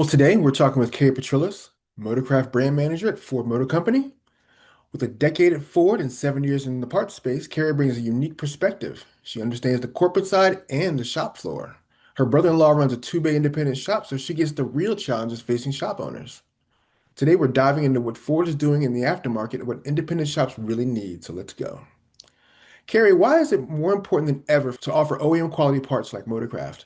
Well, today we're talking with Karrie Petrillos, Motorcraft brand manager at Ford Motor Company. With a decade at Ford and 7 years in the parts space, Karrie brings a unique perspective. She understands the corporate side and the shop floor. Her brother-in-law runs a two-bay independent shop, so she gets the real challenges facing shop owners. Today we're diving into what Ford is doing in the aftermarket and what independent shops really need, so let's go. Karrie, why is it more important than ever to offer OEM quality parts like Motorcraft?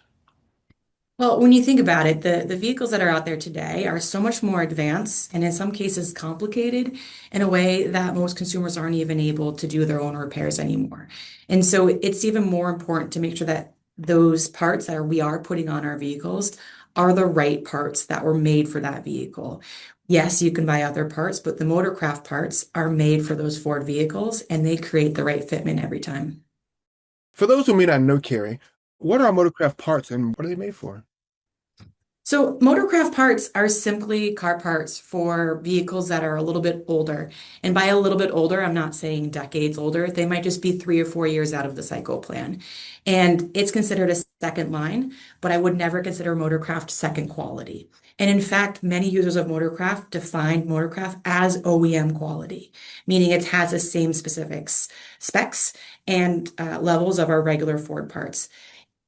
Well, when you think about it, the vehicles that are out there today are so much more advanced and in some cases complicated in a way that most consumers aren't even able to do their own repairs anymore. And so it's even more important to make sure that those parts that we are putting on our vehicles are the right parts that were made for that vehicle. Yes, you can buy other parts, but the Motorcraft parts are made for those Ford vehicles and they create the right fitment every time. For those who may not know Karrie, what are Motorcraft parts and what are they made for? So, Motorcraft parts are simply car parts for vehicles that are a little bit older. And by a little bit older, I'm not saying decades older. They might just be 3 or 4 years out of the cycle plan. And it's considered a second line, but I would never consider Motorcraft second quality. And in fact, many users of Motorcraft define Motorcraft as OEM quality, meaning it has the same specifics, specs, and levels of our regular Ford parts.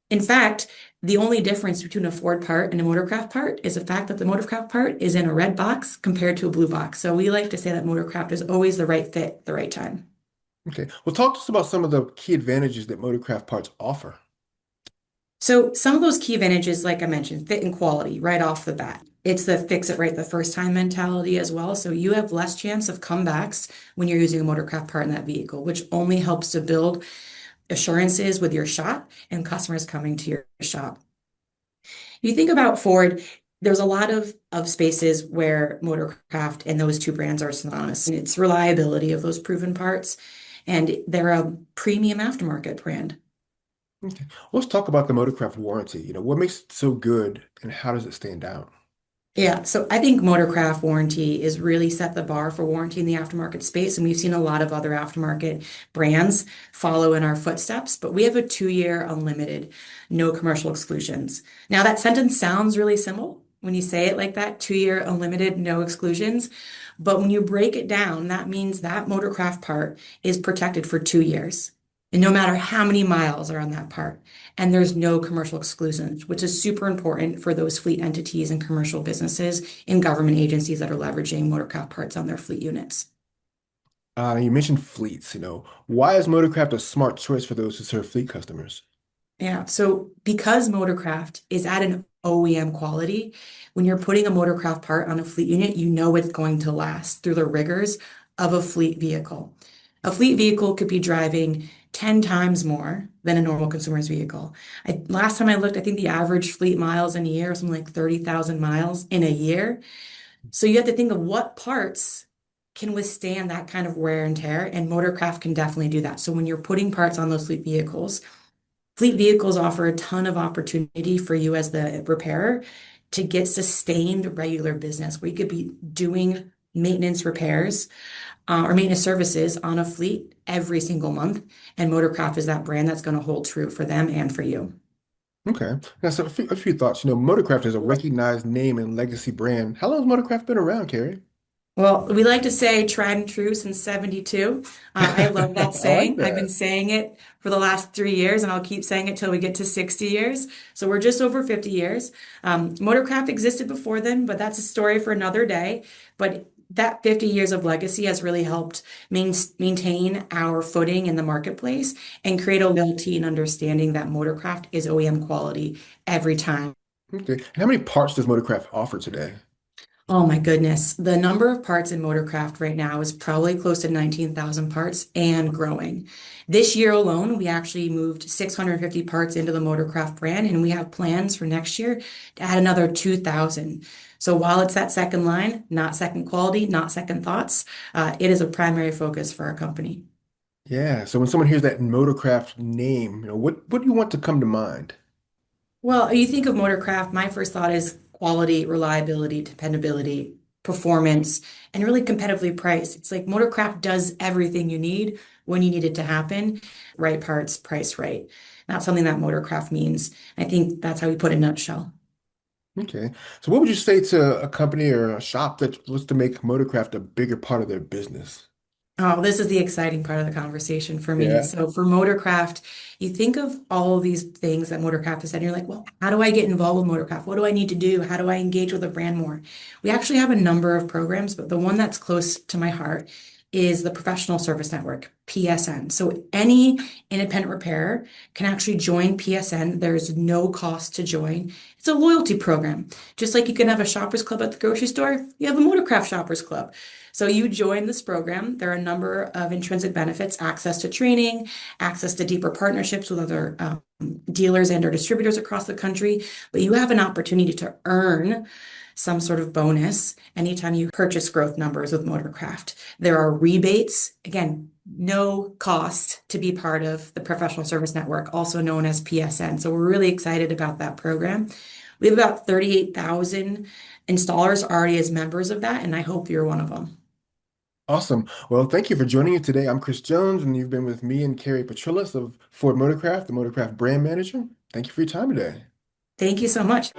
In fact, the only difference between a Ford part and a Motorcraft part is the fact that the Motorcraft part is in a red box compared to a blue box. So we like to say that Motorcraft is always the right fit, the right time. Okay. Well, talk to us about some of the key advantages that Motorcraft parts offer. So some of those key advantages, like I mentioned, fit and quality right off the bat. It's the fix it right the first time mentality as well. So you have less chance of comebacks when you're using a Motorcraft part in that vehicle, which only helps to build assurances with your shop and customers coming to your shop. You think about Ford, there's a lot of spaces where Motorcraft and those two brands are synonymous. And it's reliability of those proven parts, and they're a premium aftermarket brand. Okay. Let's talk about the Motorcraft warranty. What makes it so good and how does it stand out? Yeah, so I think Motorcraft warranty is really set the bar for warranty in the aftermarket space, and we've seen a lot of other aftermarket brands follow in our footsteps, but we have a 2 year unlimited, no commercial exclusions. Now, that sentence sounds really simple when you say it like that, 2 year unlimited, no exclusions. But when you break it down, that means that Motorcraft part is protected for 2 years. And no matter how many miles are on that part, and there's no commercial exclusions, which is super important for those fleet entities and commercial businesses and government agencies that are leveraging Motorcraft parts on their fleet units. You mentioned fleets. Why is Motorcraft a smart choice for those who serve fleet customers? Yeah, so because Motorcraft is at an OEM quality, when you're putting a Motorcraft part on a fleet unit, you know it's going to last through the rigors of a fleet vehicle. A fleet vehicle could be driving 10 times more than a normal consumer's vehicle. Last time I looked, I think the average fleet miles in a year is something like 30,000 miles in a year. So you have to think of what parts can withstand that kind of wear and tear, and Motorcraft can definitely do that. So when you're putting parts on those fleet vehicles offer a ton of opportunity for you as the repairer to get sustained regular business where you could be doing maintenance repairs or maintenance services on a fleet every single month. And Motorcraft is that brand that's going to hold true for them and for you. Okay. Now, so a few thoughts. Motorcraft is a recognized name and legacy brand. How long has Motorcraft been around, Carrie? Well, we like to say tried and true since 72. I love that I like saying. I've been that. saying it for the last 3 years, and I'll keep saying it till we get to 60 years. So we're just over 50 years. Motorcraft existed before then, but that's a story for another day. But that 50 years of legacy has really helped maintain our footing in the marketplace and create a loyalty and understanding that Motorcraft is OEM quality every time. Okay. And how many parts does Motorcraft offer today? Oh my goodness. The number of parts in Motorcraft right now is probably close to 19,000 parts and growing. This year alone, we actually moved 650 parts into the Motorcraft brand, and we have plans for next year to add another 2,000. So while it's that second line, not second quality, not second thoughts, it is a primary focus for our company. Yeah. So when someone hears that Motorcraft name, what do you want to come to mind? Well, you think of Motorcraft, my first thought is quality, reliability, dependability, performance, and really competitively priced. It's like Motorcraft does everything you need when you need it to happen. Right parts, priced right. Not something that Motorcraft means. I think that's how we put it in a nutshell. Okay. So what would you say to a company or a shop that wants to make Motorcraft a bigger part of their business? Oh, this is the exciting part of the conversation for me. Yeah. So for Motorcraft, you think of all of these things that Motorcraft has said, and you're like, well, how do I get involved with Motorcraft? What do I need to do? How do I engage with the brand more? We actually have a number of programs, but the one that's close to my heart is the Professional Service Network, PSN. So any independent repairer can actually join PSN. There's no cost to join. It's a loyalty program. Just like you can have a shoppers club at the grocery store, you have a Motorcraft shoppers club. So you join this program. There are a number of intrinsic benefits, access to training, access to deeper partnerships with other dealers and or distributors across the country. But you have an opportunity to earn some sort of bonus anytime you purchase growth numbers with Motorcraft. There are rebates, again, no cost to be part of the Professional Service Network, also known as PSN. So we're really excited about that program. We have about 38,000 installers already as members of that, and I hope you're one of them. Awesome. Well, thank you for joining me today. I'm Chris Jones, and you've been with me and Karrie Petrillos of Ford Motorcraft, the Motorcraft brand manager. Thank you for your time today. Thank you so much.